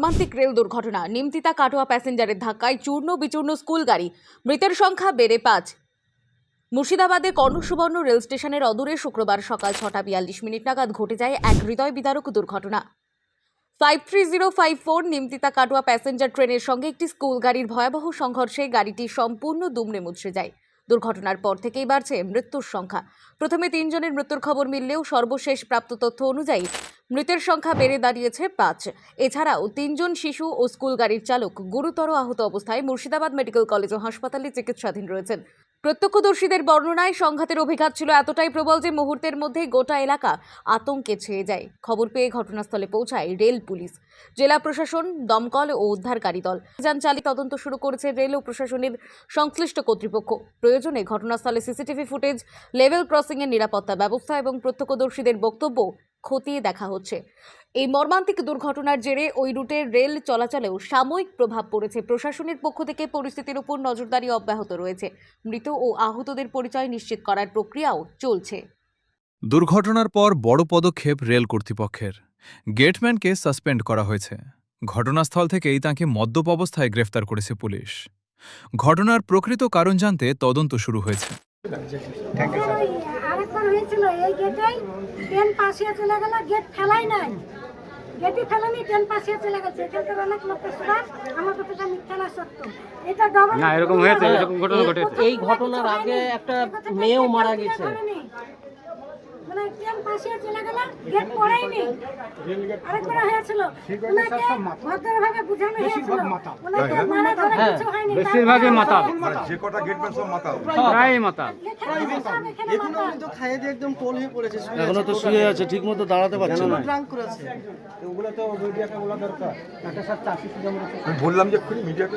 মর্মান্তিক রেল দুর্ঘটনা। নিমতিতা কাটোয়া প্যাসেঞ্জারের ধাক্কায় চূর্ণ বিচূর্ণ স্কুল গাড়ি, মৃতের সংখ্যা বেড়ে ৫। মুর্শিদাবাদের কর্ণসুবর্ণ রেল স্টেশনের অদূরে শুক্রবার সকাল ৬:৪২ নাগাদ ঘটে যায় এক হৃদয় বিদারক দুর্ঘটনা। 53054 নিমতিতা কাটোয়া প্যাসেঞ্জার ট্রেনের সঙ্গে একটি স্কুল গাড়ির ভয়াবহ সংঘর্ষে গাড়িটি সম্পূর্ণ দুমড়ে মুচড়ে যায়। দুর্ঘটনার পর থেকেই বাড়ছে মৃত্যুর সংখ্যা। প্রথমে ৩ জনের মৃত্যুর খবর মিললেও সর্বশেষ প্রাপ্ত তথ্য অনুযায়ী মৃতের সংখ্যা বেড়ে দাঁড়িয়েছে ৫। এছাড়াও ৩ জন শিশু ও স্কুল গাড়ির চালক গুরুতর আহত অবস্থায় মুর্শিদাবাদ মেডিকেল কলেজ ও হাসপাতালে চিকিৎসাধীন রয়েছেন। প্রত্যক্ষদর্শীদের বর্ণনায় সংঘাতের অভিঘাত ছিল এতটাই প্রবল যে মুহূর্তের মধ্যেই গোটা এলাকা আতঙ্কে ছেয়ে যায়। খবর পেয়ে ঘটনাস্থলে পৌঁছায় রেল পুলিশ, জেলা প্রশাসন, দমকল ও উদ্ধারকারী দল। অভিযান চালিয়ে তদন্ত শুরু করেছে রেল ও প্রশাসনের সংশ্লিষ্ট কর্তৃপক্ষ। প্রয়োজনে ঘটনাস্থলে সিসিটিভি ফুটেজ, লেভেল ক্রসিং এর নিরাপত্তা ব্যবস্থা এবং প্রত্যক্ষদর্শীদের বক্তব্য খতিয়ে দেখা হচ্ছে। এই মর্মান্তিক দুর্ঘটনার জেরে ওই রুটের রেল চলাচলেও সাময়িক প্রভাব পড়েছে। প্রশাসনের পক্ষ থেকে পরিস্থিতির উপর নজরদারি অব্যাহত রয়েছে। মৃত ও আহতদের পরিচয় নিশ্চিত করার প্রক্রিয়াও চলছে। দুর্ঘটনার পর বড় পদক্ষেপ রেল কর্তৃপক্ষের। গেটম্যানকে সাসপেন্ড করা হয়েছে। ঘটনাস্থল থেকেই তাঁকে মদ্যপ অবস্থায় গ্রেফতার করেছে পুলিশ। ঘটনার প্রকৃত কারণ জানতে তদন্ত শুরু হয়েছে। আরেকবার হয়েছিল এই গেটেই ট্রেন পাশে চলে গেল, গেট ফেলাই নাই, গেটই ফেলানি, ট্রেন পাশে চলে গেছে। এখানকার অনেক লোকের সুরা আমার কথাটা মিথ্যা না সত্য, এটা ডবল না। এরকম হয়েছে, এরকম ঘটনা ঘটেছে। এই ঘটনার আগে একটা মেয়েও মারা গেছে। মানে ট্রেন পাশে চলে গেল, গেট পড়েইনি। আরেকবার হয়েছিল, ওনাকে ভদ্রভাবে বুঝানো হয়েছিল, ওনাকে মারা ধরে কিছু হয়নি। বেশিরভাগই মাতাল, যে কটা গেটম্যান সব মাতাল, প্রায় মাতাল। এখনো কিন্তু খাইয়ে দিয়ে একদম টোল হয়ে পড়েছে, এখনো তো শুয়ে আছে, ঠিক মতো দাঁড়াতে পারছে না। ড্রাঙ্ক করেছে। ওগুলো তো ভিডিওটা বলা দরকার। একটা সব চাষি সুযোগ আমি বললাম যে মিডিয়াতে